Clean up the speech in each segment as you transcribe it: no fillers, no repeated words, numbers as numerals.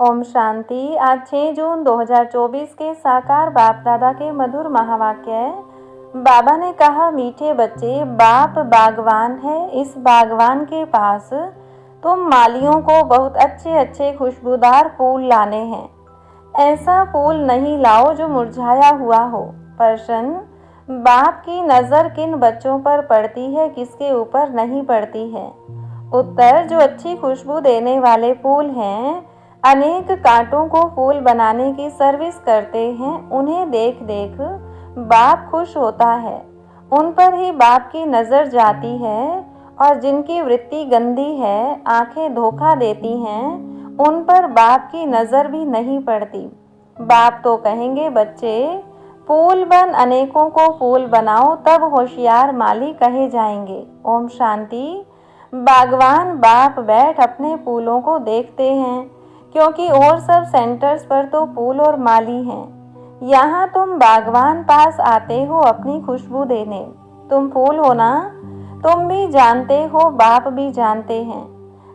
ओम शांति। आज 6 जून 2024 के साकार बाप दादा के मधुर महावाक्य। बाबा ने कहा, मीठे बच्चे, बाप बागवान है। इस बागवान के पास तुम मालियों को बहुत अच्छे अच्छे खुशबूदार फूल लाने हैं। ऐसा फूल नहीं लाओ जो मुरझाया हुआ हो। प्रश्न, बाप की नज़र किन बच्चों पर पड़ती है, किसके ऊपर नहीं पड़ती है? उत्तर, जो अच्छी खुशबू देने वाले फूल हैं, अनेक कांटों को फूल बनाने की सर्विस करते हैं, उन्हें देख देख बाप खुश होता है। उन पर ही बाप की नज़र जाती है। और जिनकी वृत्ति गंदी है, आंखें धोखा देती हैं, उन पर बाप की नज़र भी नहीं पड़ती। बाप तो कहेंगे, बच्चे फूल बन अनेकों को फूल बनाओ, तब होशियार माली कहे जाएंगे। ओम शांति। बागवान बाप बैठ अपने फूलों को देखते हैं, क्योंकि और सब सेंटर्स पर तो फूल और माली हैं। यहाँ तुम बागवान पास आते हो अपनी खुशबू देने। तुम फूल हो ना? तुम भी जानते हो, बाप भी जानते हैं।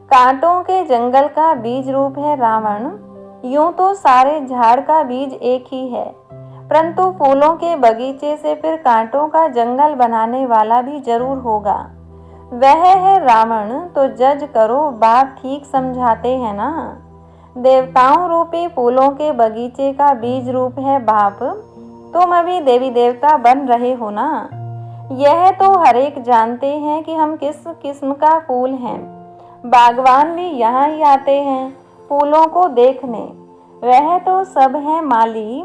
कांटों के जंगल का बीज रूप है रावण। यूं तो सारे झाड़ का बीज एक ही है, परंतु फूलों के बगीचे से फिर कांटों का जंगल बनाने वाला भी जरूर होगा। वह है रावण। तो जज करो, बाप ठीक समझाते हैं ना? देवताओं रूपी फूलों के बगीचे का बीज रूप है बाप। तुम अभी देवी देवता बन रहे हो ना? यह तो हर एक जानते हैं कि हम किस किस्म का फूल हैं। बागवान भी यहाँ ही आते हैं फूलों को देखने। वह तो सब हैं माली,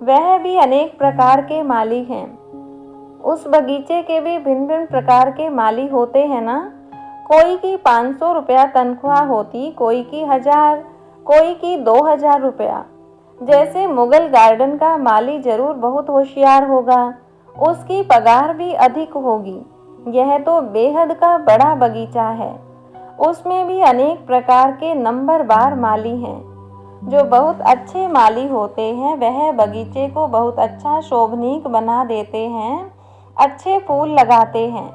वह भी अनेक प्रकार के माली हैं। उस बगीचे के भी भिन्न भिन्न प्रकार के माली होते हैं ना? कोई की 500 रुपया तनख्वाह होती, कोई की 1000, कोई की 2000 रुपया। जैसे मुगल गार्डन का माली जरूर बहुत होशियार होगा, उसकी पगार भी अधिक होगी। यह तो बेहद का बड़ा बगीचा है, उसमें भी अनेक प्रकार के नंबरवार माली हैं। जो बहुत अच्छे माली होते हैं, वह बगीचे को बहुत अच्छा शोभनीक बना देते हैं, अच्छे फूल लगाते हैं।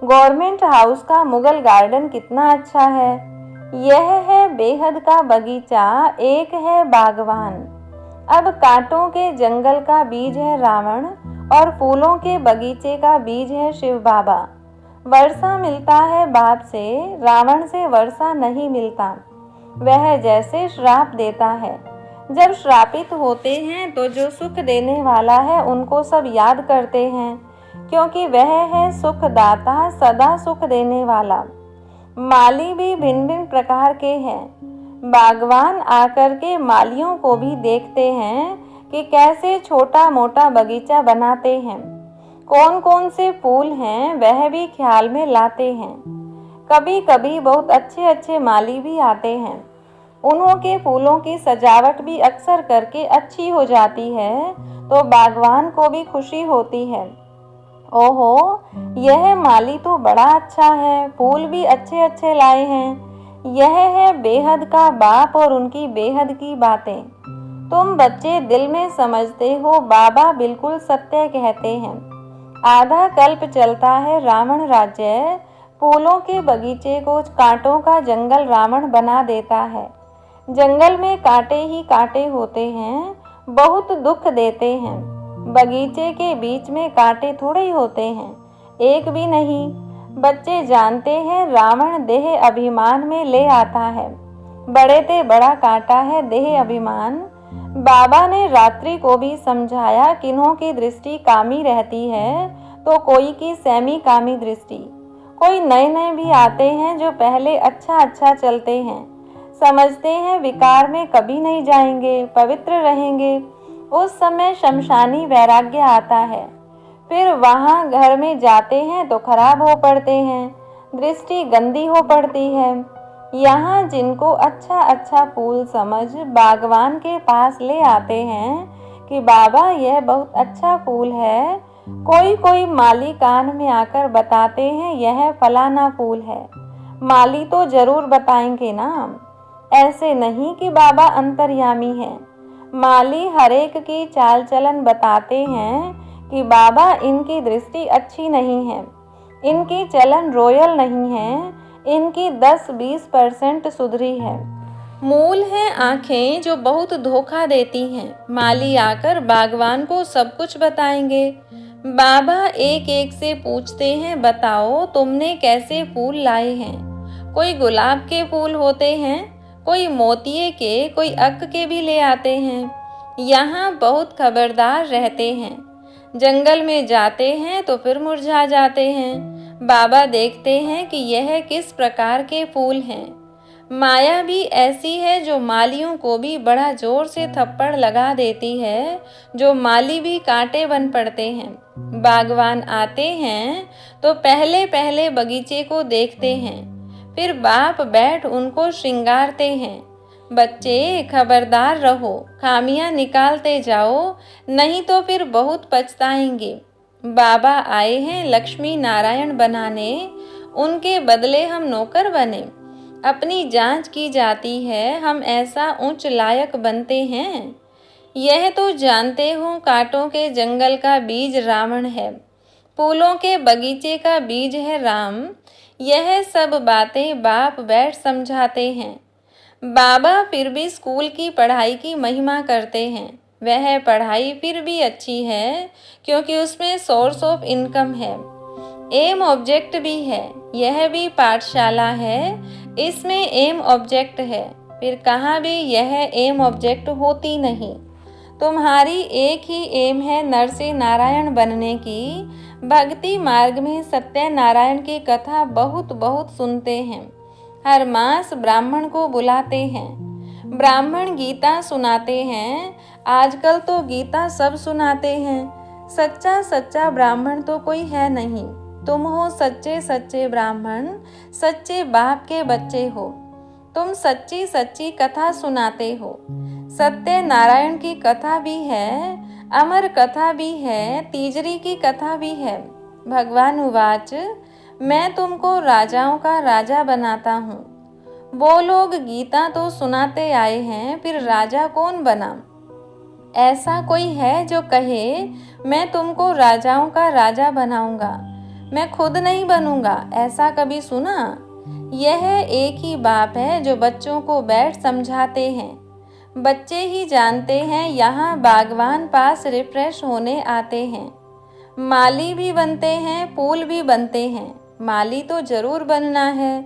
गवर्नमेंट हाउस का मुगल गार्डन कितना अच्छा है। यह है बेहद का बगीचा, एक है बागवान। अब कांटों के जंगल का बीज है रावण, और फूलों के बगीचे का बीज है शिव बाबा। वर्षा मिलता है बाप से, रावण से वर्षा नहीं मिलता। वह जैसे श्राप देता है। जब श्रापित होते हैं तो जो सुख देने वाला है उनको सब याद करते हैं, क्योंकि वह है सुखदाता, सदा सुख देने वाला। माली भी भिन्न भिन्न प्रकार के हैं। बागवान आकर के मालियों को भी देखते हैं कि कैसे छोटा मोटा बगीचा बनाते हैं, कौन कौन से फूल हैं, वह भी ख्याल में लाते हैं। कभी कभी बहुत अच्छे अच्छे माली भी आते हैं। उन्हों के फूलों की सजावट भी अक्सर करके अच्छी हो जाती है, तो बागवान को भी खुशी होती है। ओहो, यह माली तो बड़ा अच्छा है, फूल भी अच्छे अच्छे लाए हैं। यह है बेहद का बाप और उनकी बेहद की बातें। तुम बच्चे दिल में समझते हो, बाबा बिल्कुल सत्य कहते हैं। आधा कल्प चलता है रावण राज्य, फूलों के बगीचे को कांटों का जंगल रावण बना देता है। जंगल में कांटे ही कांटे होते हैं, बहुत दुख देते हैं। बगीचे के बीच में कांटे थोड़े ही होते हैं, एक भी नहीं। बच्चे जानते हैं, रावण देह अभिमान में ले आता है। बड़े ते बड़ा कांटा है देह अभिमान। बाबा ने रात्रि को भी समझाया, किन्हों की दृष्टि कामी रहती है तो कोई की सेमी कामी दृष्टि। कोई नए नए भी आते हैं जो पहले अच्छा अच्छा चलते हैं, समझते हैं विकार में कभी नहीं जाएंगे, पवित्र रहेंगे। उस समय शमशानी वैराग्य आता है। फिर वहाँ घर में जाते हैं तो खराब हो पड़ते हैं, दृष्टि गंदी हो पड़ती है। यहाँ जिनको अच्छा अच्छा फूल समझ बागवान के पास ले आते हैं कि बाबा यह बहुत अच्छा फूल है, कोई कोई माली कान में आकर बताते हैं यह फलाना फूल है। माली तो जरूर बताएंगे ना, ऐसे नहीं कि बाबा अंतर्यामी है। माली हरेक की चाल चलन बताते हैं कि बाबा इनकी दृष्टि अच्छी नहीं है, इनकी चलन रॉयल नहीं है, इनकी 10-20% सुधरी है। मूल हैं आंखें जो बहुत धोखा देती हैं। माली आकर बागवान को सब कुछ बताएंगे। बाबा एक एक से पूछते हैं, बताओ तुमने कैसे फूल लाए हैं। कोई गुलाब के फूल होते हैं, कोई मोतिये के, कोई अक के भी ले आते हैं। यहाँ बहुत खबरदार रहते हैं। जंगल में जाते हैं तो फिर मुरझा जाते हैं। बाबा देखते हैं कि यह किस प्रकार के फूल हैं। माया भी ऐसी है जो मालियों को भी बड़ा जोर से थप्पड़ लगा देती है, जो माली भी कांटे बन पड़ते हैं। बागवान आते हैं तो पहले पहले बगीचे को देखते हैं, फिर बाप बैठ उनको श्रृंगारते हैं। बच्चे खबरदार रहो, खामियां निकालते जाओ, नहीं तो फिर बहुत पछताएंगे। बाबा आए हैं लक्ष्मी नारायण बनाने, उनके बदले हम नौकर बने। अपनी जांच की जाती है, हम ऐसा उच्च लायक बनते हैं। यह तो जानते हो कांटों के जंगल का बीज रावण है, फूलों के बगीचे का बीज है राम। यह सब बातें बाप बैठ समझाते हैं। बाबा फिर भी स्कूल की पढ़ाई की महिमा करते हैं। वह पढ़ाई फिर भी अच्छी है क्योंकि उसमें सोर्स ऑफ इनकम है, एम ऑब्जेक्ट भी है। यह भी पाठशाला है, इसमें एम ऑब्जेक्ट है। फिर कहाँ भी यह एम ऑब्जेक्ट होती नहीं। तुम्हारी एक ही एम है नर से नारायण बनने की। भक्ति मार्ग में सत्यनारायण की कथा बहुत बहुत सुनते हैं। हर मास ब्राह्मण को बुलाते हैं। ब्राह्मण गीता सुनाते हैं। आजकल तो गीता सब सुनाते हैं। सच्चा सच्चा ब्राह्मण तो कोई है नहीं। तुम हो सच्चे सच्चे ब्राह्मण, सच्चे बाप के बच्चे हो। तुम सच्ची सच्ची कथा सुनाते हो। सत्यनारायण की कथा भी है, अमर कथा भी है, तीजरी की कथा भी है। भगवान उवाच, मैं तुमको राजाओं का राजा बनाता हूँ। वो लोग गीता तो सुनाते आए हैं, फिर राजा कौन बना? ऐसा कोई है जो कहे मैं तुमको राजाओं का राजा बनाऊंगा, मैं खुद नहीं बनूंगा? ऐसा कभी सुना? यह एक ही बाप है जो बच्चों को बैठ समझाते हैं। बच्चे ही जानते हैं यहाँ बागवान पास रिफ्रेश होने आते हैं। माली भी बनते हैं, फूल भी बनते हैं। माली तो जरूर बनना है।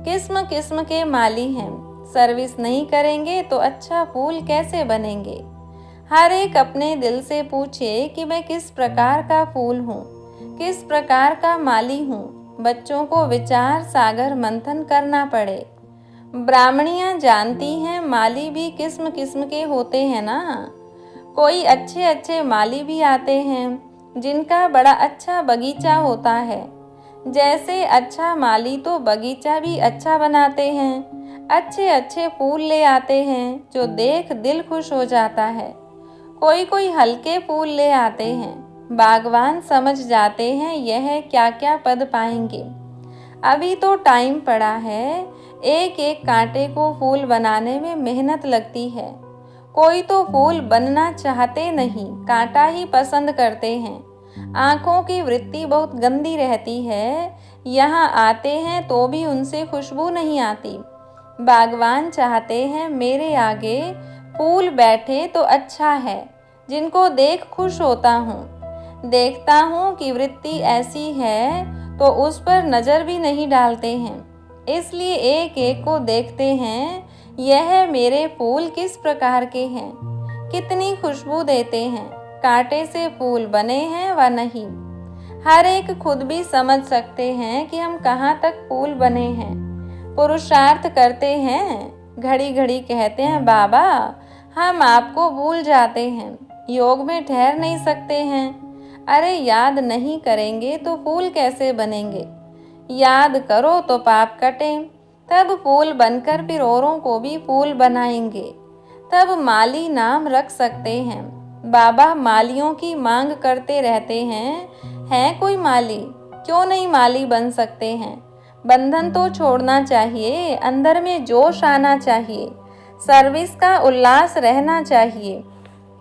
किस्म किस्म के माली हैं। सर्विस नहीं करेंगे तो अच्छा फूल कैसे बनेंगे? हर एक अपने दिल से पूछे कि मैं किस प्रकार का फूल हूँ, किस प्रकार का माली हूँ। बच्चों को विचार सागर मंथन करना पड़े। ब्राह्मणियाँ जानती हैं माली भी किस्म किस्म के होते हैं ना। कोई अच्छे अच्छे माली भी आते हैं जिनका बड़ा अच्छा बगीचा होता है। जैसे अच्छा माली तो बगीचा भी अच्छा बनाते हैं। अच्छे अच्छे फूल ले आते हैं जो देख दिल खुश हो जाता है। कोई कोई हल्के फूल ले आते हैं। बागवान समझ जाते हैं यह क्या क्या पद पाएंगे। अभी तो टाइम पड़ा है। एक एक कांटे को फूल बनाने में मेहनत लगती है। कोई तो फूल बनना चाहते नहीं, कांटा ही पसंद करते हैं। आँखों की वृत्ति बहुत गंदी रहती है। यहाँ आते हैं तो भी उनसे खुशबू नहीं आती। बागवान चाहते हैं मेरे आगे फूल बैठे तो अच्छा है, जिनको देख खुश होता हूँ। देखता हूँ कि वृत्ति ऐसी है तो उस पर नज़र भी नहीं डालते हैं। इसलिए एक एक को देखते हैं, यह मेरे फूल किस प्रकार के हैं, कितनी खुशबू देते हैं, कांटे से फूल बने हैं व नहीं। हर एक खुद भी समझ सकते हैं कि हम कहाँ तक फूल बने हैं। पुरुषार्थ करते हैं, घड़ी घड़ी कहते हैं बाबा हम आपको भूल जाते हैं, योग में ठहर नहीं सकते हैं। अरे याद नहीं करेंगे तो फूल कैसे बनेंगे? याद करो तो पाप कटे, तब फूल बनकर फिर औरों को भी फूल बनाएंगे। तब माली नाम रख सकते हैं। बाबा मालियों की मांग करते रहते हैं। है कोई माली? क्यों नहीं माली बन सकते हैं? बंधन तो छोड़ना चाहिए, अंदर में जोश आना चाहिए, सर्विस का उल्लास रहना चाहिए।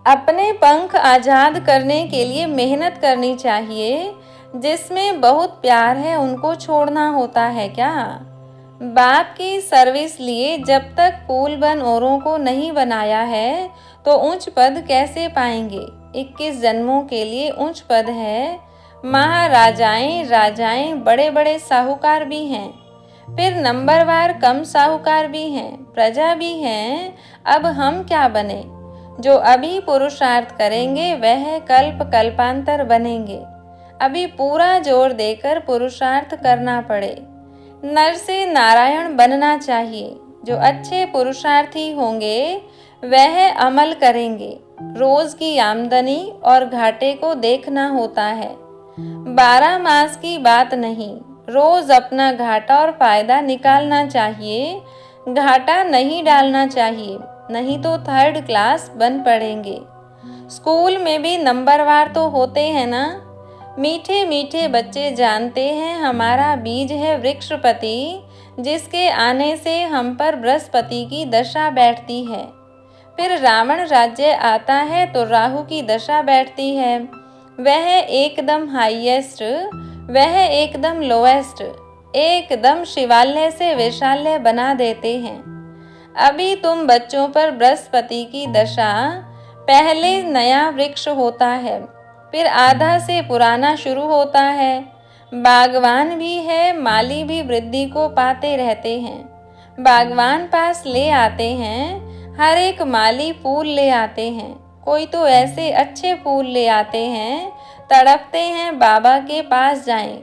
अपने पंख आज़ाद करने के लिए मेहनत करनी चाहिए। जिसमें बहुत प्यार है उनको छोड़ना होता है क्या? बाप की सर्विस लिए जब तक पुल बन औरों को नहीं बनाया है तो उच्च पद कैसे पाएंगे। 21 जन्मों के लिए उच्च पद है। महाराजाएं राजाएं बड़े बड़े साहूकार भी हैं, फिर नंबरवार कम साहूकार भी हैं, प्रजा भी हैं। अब हम क्या बने। जो अभी पुरुषार्थ करेंगे वह कल्प कल्पांतर बनेंगे। अभी पूरा जोर देकर पुरुषार्थ करना पड़े। नर से नारायण बनना चाहिए। जो अच्छे पुरुषार्थी होंगे वह अमल करेंगे। रोज की आमदनी और घाटे को देखना होता है। 12 मास की बात नहीं, रोज अपना घाटा और फायदा निकालना चाहिए। घाटा नहीं डालना चाहिए, नहीं तो 3rd क्लास बन पड़ेंगे। स्कूल में भी नंबरवार तो होते हैं ना। मीठे मीठे बच्चे जानते हैं हमारा बीज है वृक्षपति, जिसके आने से हम पर बृहस्पति की दशा बैठती है। फिर रावण राज्य आता है तो राहु की दशा बैठती है। वह एकदम हाईएस्ट, वह एकदम लोएस्ट, एकदम शिवालय से वैशाल्य बना देते हैं। अभी तुम बच्चों पर बृहस्पति की दशा, पहले नया वृक्ष होता है, फिर आधा से पुराना शुरू होता है। बागवान भी है, माली भी वृद्धि को पाते रहते हैं। बागवान पास ले आते हैं, हर एक माली फूल ले आते हैं। कोई तो ऐसे अच्छे फूल ले आते हैं, तड़पते हैं बाबा के पास जाएं।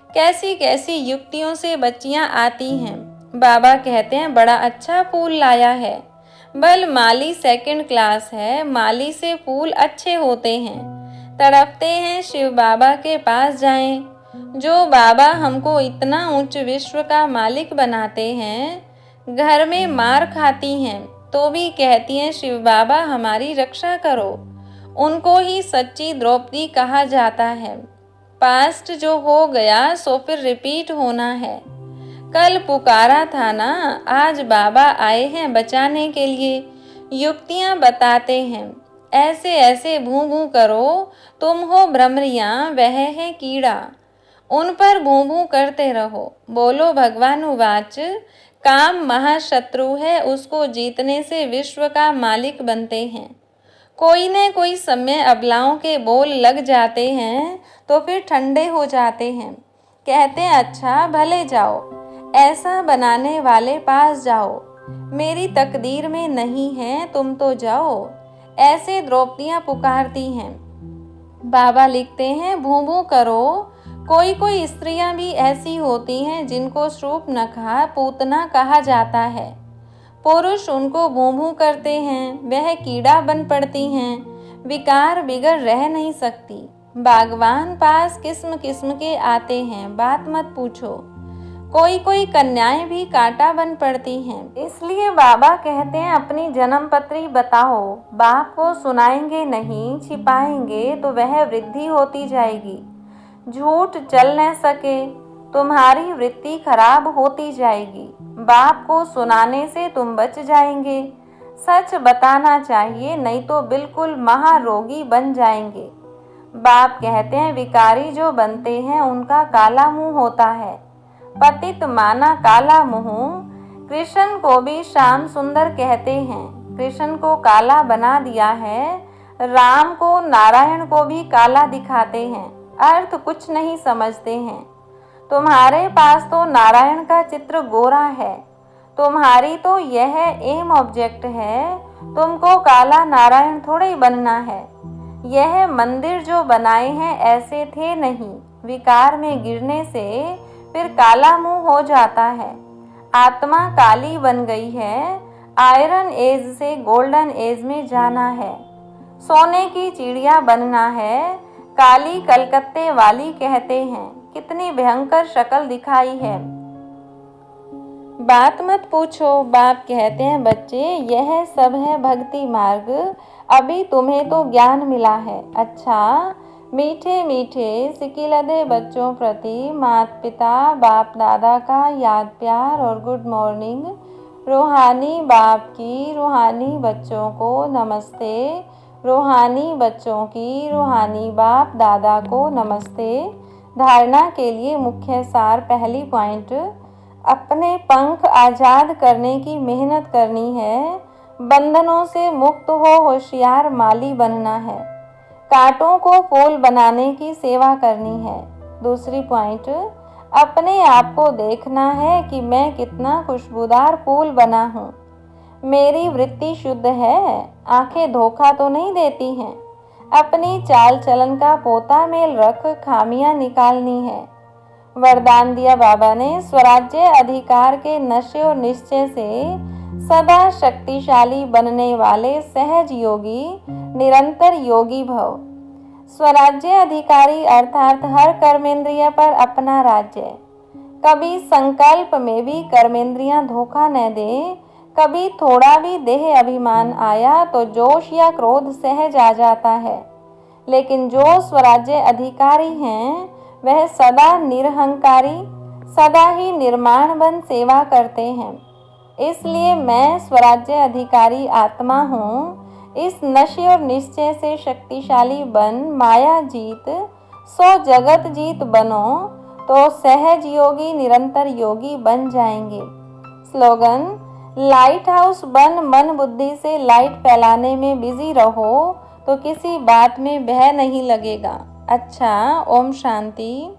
कैसी कैसी युक्तियों से बच्चियां आती हैं। बाबा कहते हैं बड़ा अच्छा फूल लाया है। बल माली 2nd क्लास है, माली से फूल अच्छे होते हैं। तड़पते हैं शिव बाबा के पास जाएं। जो बाबा हमको इतना उच्च विश्व का मालिक बनाते हैं, घर में मार खाती हैं तो भी कहती हैं शिव बाबा हमारी रक्षा करो। उनको ही सच्ची द्रौपदी कहा जाता है। पास्ट जो हो गया सो फिर रिपीट होना है। कल पुकारा था ना, आज बाबा आए हैं बचाने के लिए। युक्तियां बताते हैं, ऐसे ऐसे भू भू करो, तुम हो भ्रमरियां, वह है कीड़ा। उन पर भू भू करते रहो। बोलो भगवानुवाच, काम महाशत्रु है, उसको जीतने से विश्व का मालिक बनते हैं। कोई न कोई समय अबलाओं के बोल लग जाते हैं तो फिर ठंडे हो जाते हैं। कहते हैं अच्छा भले जाओ, ऐसा बनाने वाले पास जाओ। मेरी तकदीर में नहीं है, तुम तो जाओ। ऐसे द्रौपदियां पुकारती हैं। बाबा लिखते हैं भू भू करो। कोई कोई स्त्रियां भी ऐसी होती हैं जिनको शूर्पणखा पूतना कहा जाता है। पुरुष उनको भू भू करते हैं, वह कीड़ा बन पड़ती हैं। विकार बिगड़ रह नहीं सकती। बागवान पास किस्म किस्म के आते हैं, बात मत पूछो। कोई कोई कन्याएं भी कांटा बन पड़ती हैं। इसलिए बाबा कहते हैं अपनी जन्म पत्री बताओ। बाप को सुनाएंगे नहीं, छिपाएंगे तो वह वृद्धि होती जाएगी। झूठ चल न सके, तुम्हारी वृत्ति खराब होती जाएगी। बाप को सुनाने से तुम बच जाएंगे। सच बताना चाहिए, नहीं तो बिल्कुल महारोगी बन जाएंगे। बाप कहते हैं विकारी जो बनते हैं उनका काला मुंह होता है। पतित माना काला मुंह। कृष्ण को भी श्याम सुंदर कहते हैं। कृष्ण को काला बना दिया है। राम को नारायण को भी काला दिखाते हैं, अर्थ कुछ नहीं समझते हैं। तुम्हारे पास तो नारायण का चित्र गोरा है। तुम्हारी तो यह एम ऑब्जेक्ट है। तुमको काला नारायण थोड़े ही बनना है। यह मंदिर जो बनाए हैं ऐसे थे नहीं। विकार में गिरने से फिर काला मुंह हो जाता है। आत्मा काली बन गई है। आयरन एज से गोल्डन एज में जाना है। सोने की चिड़िया बनना है। काली कलकत्ते वाली कहते हैं। कितनी भयंकर शक्ल दिखाई है। बात मत पूछो। बाप कहते हैं बच्चे यह सब है भक्ति मार्ग। अभी तुम्हें तो ज्ञान मिला है। अच्छा मीठे मीठे सिकिलदे बच्चों प्रति माता पिता बाप दादा का याद प्यार और गुड मॉर्निंग। रूहानी बाप की रूहानी बच्चों को नमस्ते। रूहानी बच्चों की रूहानी बाप दादा को नमस्ते। धारणा के लिए मुख्य सार। पहली पॉइंट, अपने पंख आज़ाद करने की मेहनत करनी है। बंधनों से मुक्त हो होशियार माली बनना है। कांटों को फूल बनाने की सेवा करनी है। दूसरी पॉइंट, अपने आप को देखना है कि मैं कितना खुशबूदार फूल बना हूँ। मेरी वृत्ति शुद्ध है, आंखें धोखा तो नहीं देती हैं। अपनी चाल चलन का पोता मेल रख खामियां निकालनी है। वरदान दिया बाबा ने, स्वराज्य अधिकार के नशे और निश्चय से सदा शक्तिशाली बनने वाले सहज योगी निरंतर योगी भव। स्वराज्य अधिकारी अर्थात हर कर्मेंद्रिय पर अपना राज्य। कभी संकल्प में भी कर्मेंद्रियां धोखा न दे। कभी थोड़ा भी देह अभिमान आया तो जोश या क्रोध सहज आ जाता है। लेकिन जो स्वराज्य अधिकारी हैं वह सदा निरहंकारी, सदा ही निर्माण बन सेवा करते हैं। इसलिए मैं स्वराज्य अधिकारी आत्मा हूँ। इस नशे और निश्चय से शक्तिशाली बन माया जीत, सो जगत जीत बनो तो सहज योगी निरंतर योगी बन जाएंगे। स्लोगन, लाइट हाउस बन मन बुद्धि से लाइट फैलाने में बिजी रहो तो किसी बात में भय नहीं लगेगा। अच्छा, ओम शांति।